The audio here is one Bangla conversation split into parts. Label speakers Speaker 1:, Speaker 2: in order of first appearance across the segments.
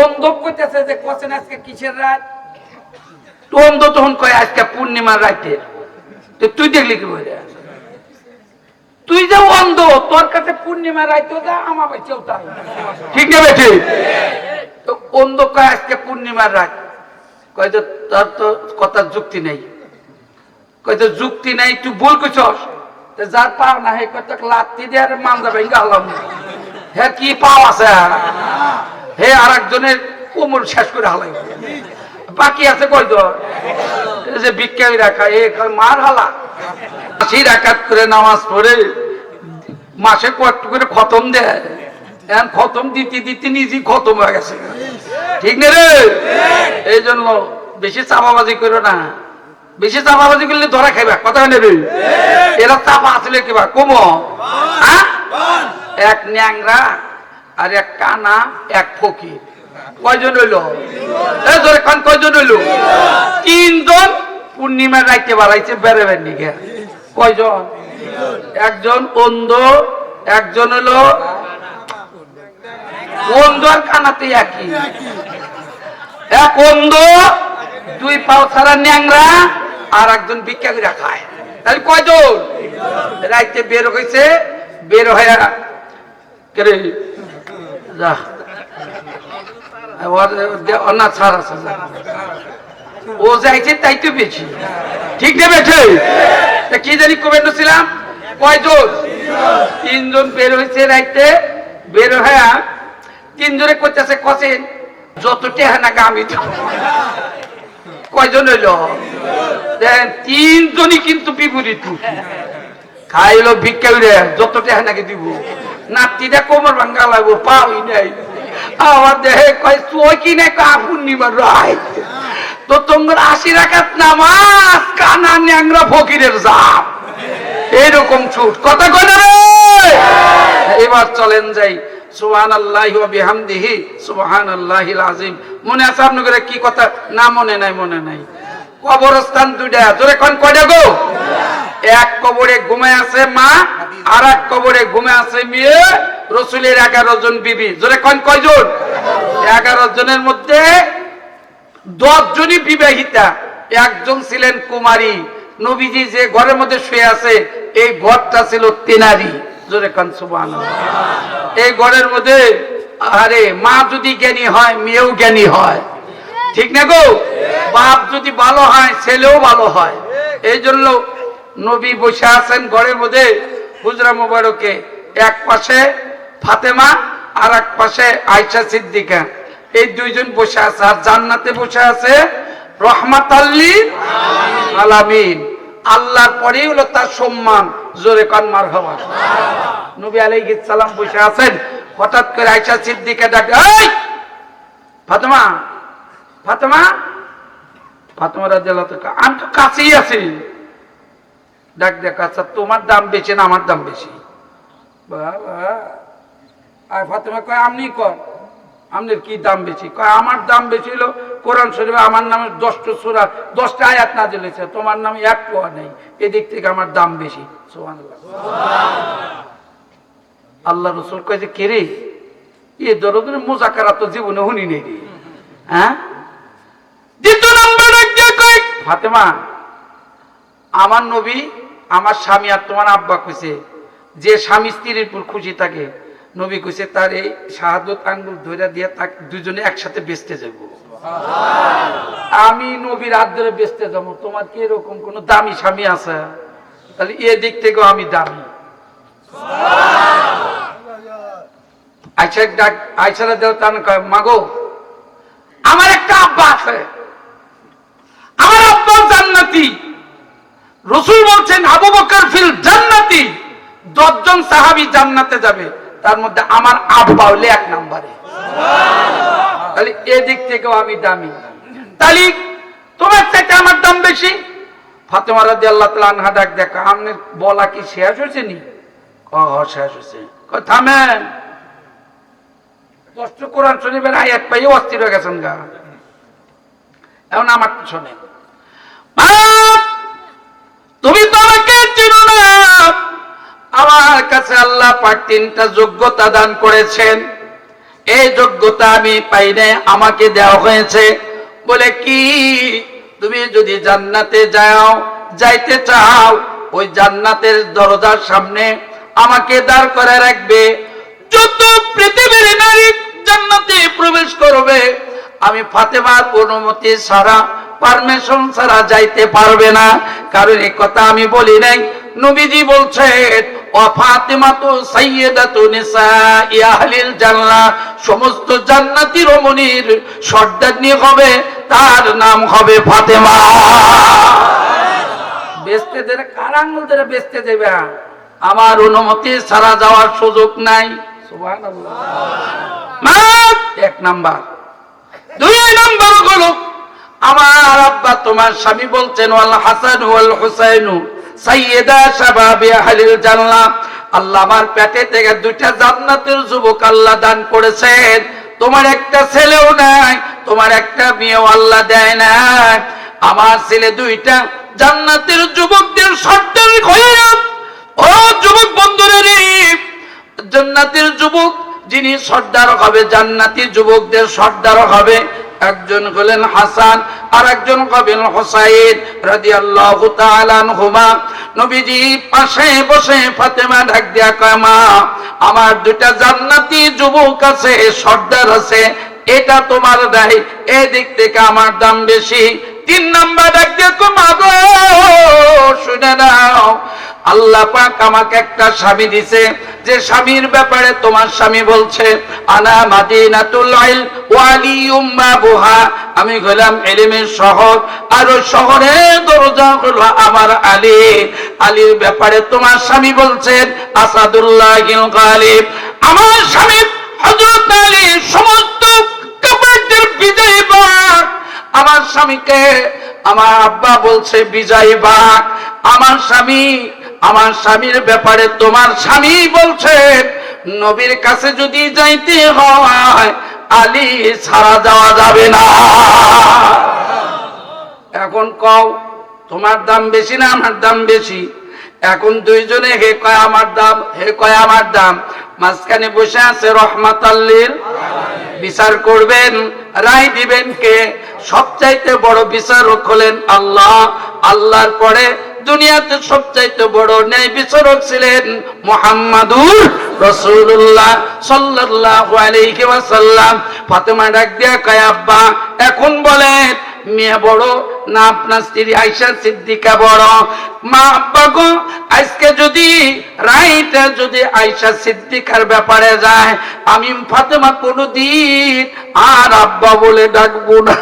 Speaker 1: অন্ধ কইতেছে যে কোসেন আজকে কিসের রাত, তো অন্ধ তখন কয় আজকে পূর্ণিমার রাতে। তো তুই দেখলি কি বলে, তুই যে অন্ধ, তোর কাছে পূর্ণিমার রাইতেও যা, আমার বাচ্চাও তাই, ঠিক না বেঠি? তো অন্ধ কয় আজকে পূর্ণিমার রাত, কয় যে তোর তো কথার যুক্তি নেই। কয় যে যুক্তি নাই, তুই ভুল কইছস। যার পাও না হে কত লাত্তি দিয়ে আর মানজা ভেঙ্গা হলাম, হ্যাঁ কি পাও আছে, হে আর একজনের কোমর শেষ করে হালাই। বাকি আছে কয়জন, যে ভিক্ষাবি রাখা এ মার হালা 80 রাকাত করে নামাজ পড়ে মাসে কয়েকটু করে খতম দেয়, এখন খতম দিতে দিতে নিজেই খতম হয়ে গেছে, ঠিক না রে? এই জন্য বেশি চাপাবাজি করো না, বেশি চাপাবাজি করলে ধরা খাইবা, কথা নেবে। এরা চাপা আসলে কিবা কমো, এক ন্যাংরা আর এক কানা এক ফকির, কয়জন হইল? কয়জন হইল? 3 জন পূর্ণিমার রাইতে বাড়াইছে বেড়াবেন নিকে। কয়জন? একজন অন্ধ, একজন হলো অন্ধ আর কানাতে একই, এক অন্ধ 2 পাও ছাড়া ন্যাংরা, আর একজন ভিক্ষা করে খায়। তাহলে কয়জন? রাইতে বের হয়েছে, বের হয়ে কেরে যা না ছাড় আছে, ও যাইছে তাই তো বেশি, ঠিক না বেঠে? কি জানি কবে ছিলাম, কয়জন? 3 জন বের হয়েছে রাইতে, বের হয়ে 3 জনে করতেছে কছেন যত টেহা নাকি আমি তো। কয়জন হইল? 3 জনই কিন্তু বিপরীত, খাইলো ভিক্ষা যত টেহা নাকি দিব, নাতিটা কোমর ভাঙ্গা লাগবো, পাওই নাই। আমার দেহে কয় তুই কি না পূর্ণিমার রাত, তো তোমার 80 রাকাত নামাজ কানা ন্যাংরা ফকিরের জাপ, এইরকম ছুট কথা কয় না রে। এবার চলেন যাই, সুবহানাল্লাহি ওয়া বিহামদিহি সুবহানাল্লাহিল আযীম। মনে আছে আপনাদের কি কথা? না মনে নাই, মনে নাই। কবরস্থান 2টা, জোরে কোন কয়টা গো? এক কবরে ঘুমায় আছে মা, আর এক কবরে ঘুমায় আছে মেয়ে। রাসূলের 11 জন বিবি, জোরে কোন কয়জন? 11 জনের মধ্যে 10 জনই বিবাহিতা, একজন ছিলেন কুমারী। নবীজি যে ঘরের মধ্যে শুয়ে আছে এই ঘরটা ছিল তেনারি, জোরে কোন সুবহানাল্লাহ। এই ঘরের মধ্যে আরে মা যদি জ্ঞানী হয় মেয়েও জ্ঞানী হয়, ঠিক না গো? বাপ যদি ভালো হয় ছেলেও ভালো হয়। এই জন্য নবী বসে আছেন ঘরের মধ্যে হুজরা মোবারকে, এক পাশে ফাতেমা আর এক পাশে আয়েশা সিদ্দিকা, এই 2 জন বসে আছে। আর জান্নাতে বসে আছে রহমাতাল লিল আলামিন, আল্লাহর পরেই হলো তার সম্মান, জোরে কান মারহাবা। নবী আলাইহিস সালাম বসে আছেন, হঠাৎ করে আয়েশা সিদ্দিকা ডাকে, এই ফাতেমা, ফাতেমা, ফাতেমা রাদিয়াল্লাহু তাআলা, আমি তো কাছেই আছি। ডাক দেখ, আচ্ছা তোমার দাম বেশি না আমার দাম বেশি? বাবা, আর ফাতেমা কয় আপনি কর, আপনার কি দাম বেশি? কয় আমার দাম বেশি হলো কোরআন শরীফে আমার নামে 10টা সূরা 10টা আয়াত নাযিল হয়েছে, তোমার নামে 1 পোয়া নেই, এদিক থেকে আমার দাম বেশি। সুবহানাল্লাহ। আল্লাহ রাসূল কয় যে কে রে, এই দরদের মুযাকারা তো জীবনে শুনি নেই রে। হ্যাঁ, দ্বিতীয় নম্বর দিয়ে কয় ফাতেমা, আমার নবী আমার স্বামী আর তোমার আব্বা কইছে যে স্বামী স্ত্রীর উপর খুশি থাকে, নবী কইছে তার এই শাহাদত আঙ্গুল ধইরা দিয়ে তাক 2 জনে একসাথে বেচতে যাব। আমি নবীর হাত ধরে বেচতে যাব, তোমার কি এরকম কোন দামি স্বামী আছে? তাহলে এই দিক থেকে আমি দামি। আয়েশা ডাক, আয়েশা রাদিয়াল্লাহু তাআলা কয় মাগো, আমার একটা আব্বা আছে, আমার আব্বা জান্নাতি। রাসূল বলছেন আবু বকর ফিল জান্নাতি, 10 জন সাহাবী জান্নাতে যাবে, তার মধ্যে আমার আব্বা হলো 1 নম্বরে। তাহলে এদিক থেকেও আমি দামি। তাহলে তোমার চাইতে আমার দাম বেশি। ফাতেমা রাদিয়াল্লাহু তাআলা আনহা ডাক দেখা, আপনার বলা কি শেষ হয়েছে নি? শেষ হয়েছে। থামেন, কষ্ট কোরআন শরীফের আয়াত পাইয়ে অস্থির হয়ে গেছেন গা। এখন আমার শোনে, তুমি তো আমাকে চিনো না, আমার কাছে আল্লাহ পাক 3টা যোগ্যতা দান করেছেন। এই যোগ্যতা আমি পাই নাই, আমাকে দেওয়া হয়েছে। বলে কি, তুমি যদি জান্নাতে যাইতে চাও, ওই জান্নাতের দরজার সামনে আমাকে দাঁড় করে রাখবে। যত পৃথিবীর নারী জান্নাতে প্রবেশ করবে, আমি ফাতেমার অনুমতি ছাড়া, পারমিশন ছাড়া যাইতে পারবে না। কারণ এই কথা আমি বলি নাই, নবীজি বলছেন ওয়া ফাতিমাতু সাইয়্যিদাতু নিসাই আহলিল জান্নাহ, সমস্ত জান্নাতি রমণীর সর্দারনি হবে, তার নাম হবে ফাতেমা। বেচতে দেবে, কার আঙ্গুল ধরে বেচতে দেবে? আমার অনুমতি ছাড়া যাওয়ার সুযোগ নাই। সুবহানাল্লাহ। এক নাম্বার। দুই নাম্বার হলো, আমার আব্বা তোমার স্বামী বলছেন ওয়াল হাসান ওয়াল হুসাইনু সাইয়্যিদা শাবাবি আহলিল জান্নাহ, আল্লাহ আমার পেটে থেকে দুইটা জান্নাতের যুবক আল্লাহ দান করেছেন। তোমার একটা ছেলেও নাই, তোমার একটা মেয়েও আল্লাহ দেয় না। আমার ছেলে দুইটা জান্নাতের যুবকদের সর্দার হয়ে, ও যুবক বন্ধুরা রে, জান্নাতের যুবক যিনি সর্দার হবে, জান্নাতি যুবকদের সর্দার হবে, একজন হলেন হাসান আর একজন হবেন হুসাইন রাদিয়াল্লাহু তাআলা আনহুমা। নবীজি পাশে বসে ফাতেমা ডাক দিয়া কয়, মা, আমার দুইটা জান্নাতি যুবক আছে, সর্দার আছে, এটা তোমার নাই, এই দিক থেকে আমার দাম বেশি। তিন নাম্বার ডাক দিয়া কয়, মা গো শুনে নাও, আল্লাহ পাক আমাকে একটা স্বামী দিছে, যে স্বামীর ব্যাপারে তোমার স্বামী বলছে আনা মাদিনাতুল ইলম ওয়া আলিয়ুম বাবুহা, আমি হলাম ইলমের শহর, আর ওই শহরের দরজা হলো আমার আলী। আলীর ব্যাপারে তোমার স্বামী বলছেন আসাদুল্লাহিল গালিব, আমার স্বামী হযরত আলী সমস্ত কাফেরদের বিজয়ী বাঘ। আমার স্বামীকে আমার আব্বা বলছে বিজয়ী বাঘ। আমার স্বামীর ব্যাপারে তোমার স্বামী বলছেন নবীর কাছে যদি যাইতে হয়, আলী ছাড়া যাওয়া যাবে না। এখন কও, তোমার দাম বেশি না আমার দাম বেশি? এখন দুইজনে হে কয় আমার দাম, হে কয় আমার দাম। মাঝখানে বসে আছে রহমাতাল লিল আলামিন। বিচার করবেন, রায় দিবেন কে? সবচাইতে বড় বিচারক হলেন আল্লাহ। আল্লাহর পরে দুনিয়াতে সবচাইতে বড় ন্যায় বিচারক ছিলেন মুহাম্মাদুর রাসূলুল্লাহ সাল্লাল্লাহু আলাইহি ওয়াসাল্লাম। ফাতেমা ডাক দিয়া কয়, আব্বা এখন বলেন মেয়ে বড় না আপনার স্ত্রী আয়েশা সিদ্দিকা বড়? মা, আব্বা গো, আজকে যদি রাইটা যদি আয়েশা সিদ্দিকার ব্যাপারে যায়, আমি ফাতেমা কোনদিন আর আব্বা বলে ডাকবো না,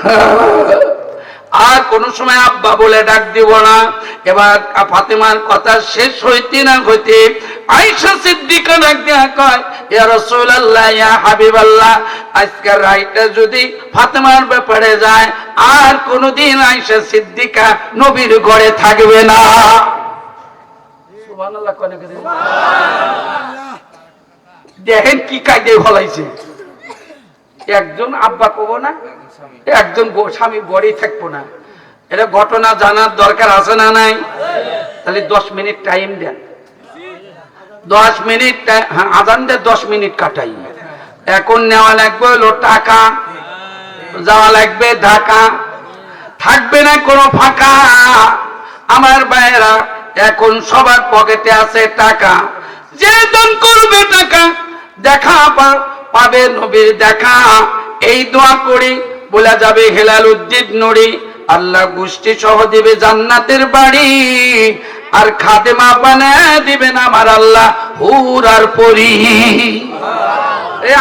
Speaker 1: আর কোন সময় আব্বা বলে ডাক দিব না। এবার ফাতেমার কথা শেষ হইতে না হইতে আয়েশা সিদ্দিকা ডাক দিয়া কয়, ইয়া রাসূলুল্লাহ, ইয়া হাবিবাল্লাহ, আজকের রায়টা যদি ফাতেমার ব্যাপারে যায়, আর কোনদিন আয়েশা সিদ্দিকা নবীর ঘরে থাকবে না। সুবহানাল্লাহ। দেখেন কি কায়দায় ফলাইছে। একজন আব্বা কব না, একজন স্বামী গড়ে থাকবো না। এটা ঘটনা জানার দরকার আছে না নাই? তাহলে 10 মিনিট টাইম দেন, 10 মিনিট আজান দেন, 10 মিনিট কাটাই। এখন নেওয়া লাগবে হলো টাকা, যাওয়া লাগবে ঢাকা, থাকবে না কোনো ফাঁকা। আমার ভাইয়েরা, এখন সবার পকেটে আছে টাকা, যে দান করবে টাকা দেখা পাবে নবীর দেখা। এই দোয়া করি বলা যাবে হেলাল উদ্দিন নুরি, আল্লাহ গোষ্ঠী সহ দিবে জান্নাতের বাড়ি, আর খাদেমা বানায় দিবেন আমার আল্লাহ হুর আর পরি।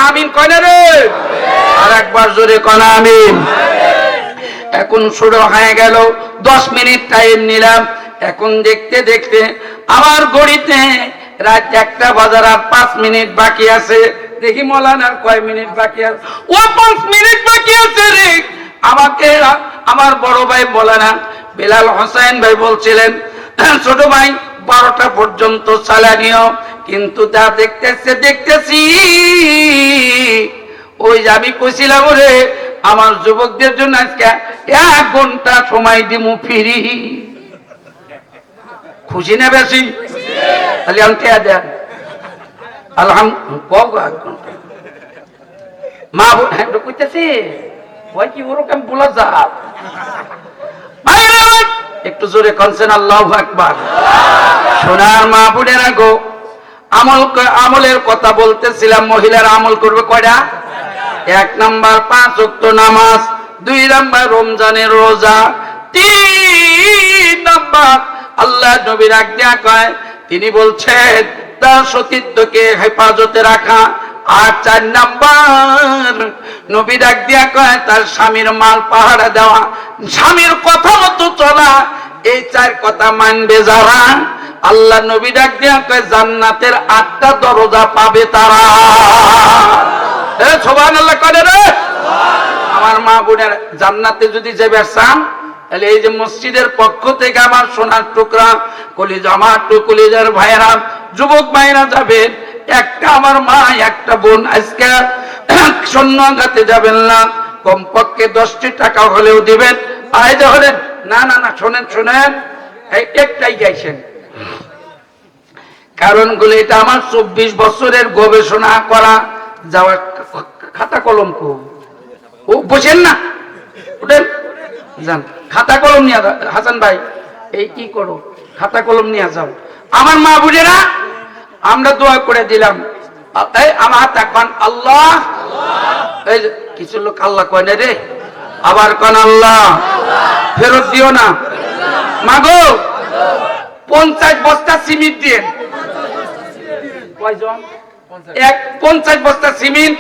Speaker 1: আমিন কয় রে? আর একবার জোরে কনা আমিন। এখন শুরু হয়ে গেল, 10 মিনিট টাইম নিলাম। এখন দেখতে দেখতে আমার ঘড়িতে রাত 1টা বাজার আর 5 মিনিট বাকি আছে। দেখি মৌলানার কয় মিনিট বাকি আছে? ও 5 মিনিট বাকি আছে রে। আমাকে আমার বড় ভাই মৌলানা বেলাল হোসেন ভাই বলছিলেন, ছোট ভাই 12টা পর্যন্ত চালানিও, কিন্তু তা দেখতেছি ওই যে আমি কইছিলাম রে, আমার যুবকদের জন্য আজকে 1 ঘন্টা সময় দিমু ফিরি। খুশি না বেশি? তাহলে আমি কে দেন আলহামদুলিল্লাহ। মা হ্যাঁ কইতেছি ওই কি ওরকম বলা যা একটু জোরে কনসেন আল্লাহু আকবার। সোনার মা বোনেরা গো, আমলের কথা বলতেছিলাম। মহিলারা আমল করবে কয়টা? 1 নাম্বার 5 ওয়াক্ত নামাজ, 2 নাম্বার রমজানের রোজা, 3 নাম্বার আল্লাহ নবী রাখ দিয়া কয়, তিনি বলছেন তার সতীত্বকে হেফাজতে রাখা। আর 4 নাম্বার নবী ডাক দিয়া কয় তার স্বামীর মাল পাহারা দেওয়া, স্বামীর কথা মতো চলা। এই 4 কথা মানবে যারা, আল্লাহ নবী ডাক দিয়া কয় জান্নাতের 8টা দরজা পাবে তারা। সুবহানাল্লাহ করে রে আমার মা বোনের। জান্নাতে যদি যাবে চান তাহলে এই যে মসজিদের পক্ষ থেকে আমার সোনার টুকরা কলিজা, আমার কলিজার ভাইয়েরা, যুবক ভাইয়েরা যাবেন। একটা আমার মা, একটা বোন আজকে সন্ন্যাগাতে যাবেন না, কমপক্ষে 10টি টাকা হলেও দিবেন। আয় হলে না না না, শোনেন শোনেন, একটাই গাইছেন কারণগুলো। এটা আমার 24 বছরের গবেষণা করা যাওয়ার খাতা কলম কো ও বসেন না, ওঠেন যান, খাতা কলম নিয়ে। হাসান ভাই এই কি করো, খাতা কলম নিয়ে যাও। আমার মা বুঝেরা, আমরা দোয়া করে দিলাম। এই আমার তাকান আল্লাহ, এই কিছু লোক আল্লাহ কয় না রে, আবার কোন আল্লাহ, ফেরত দিও না মাগো। 50 বস্তা সিমেন্ট দিন। কয়জন? 50 বস্তা সিমেন্ট।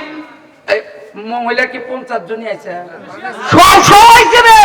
Speaker 1: মহিলা কি 50 জনই আছে? সব আইছে রে।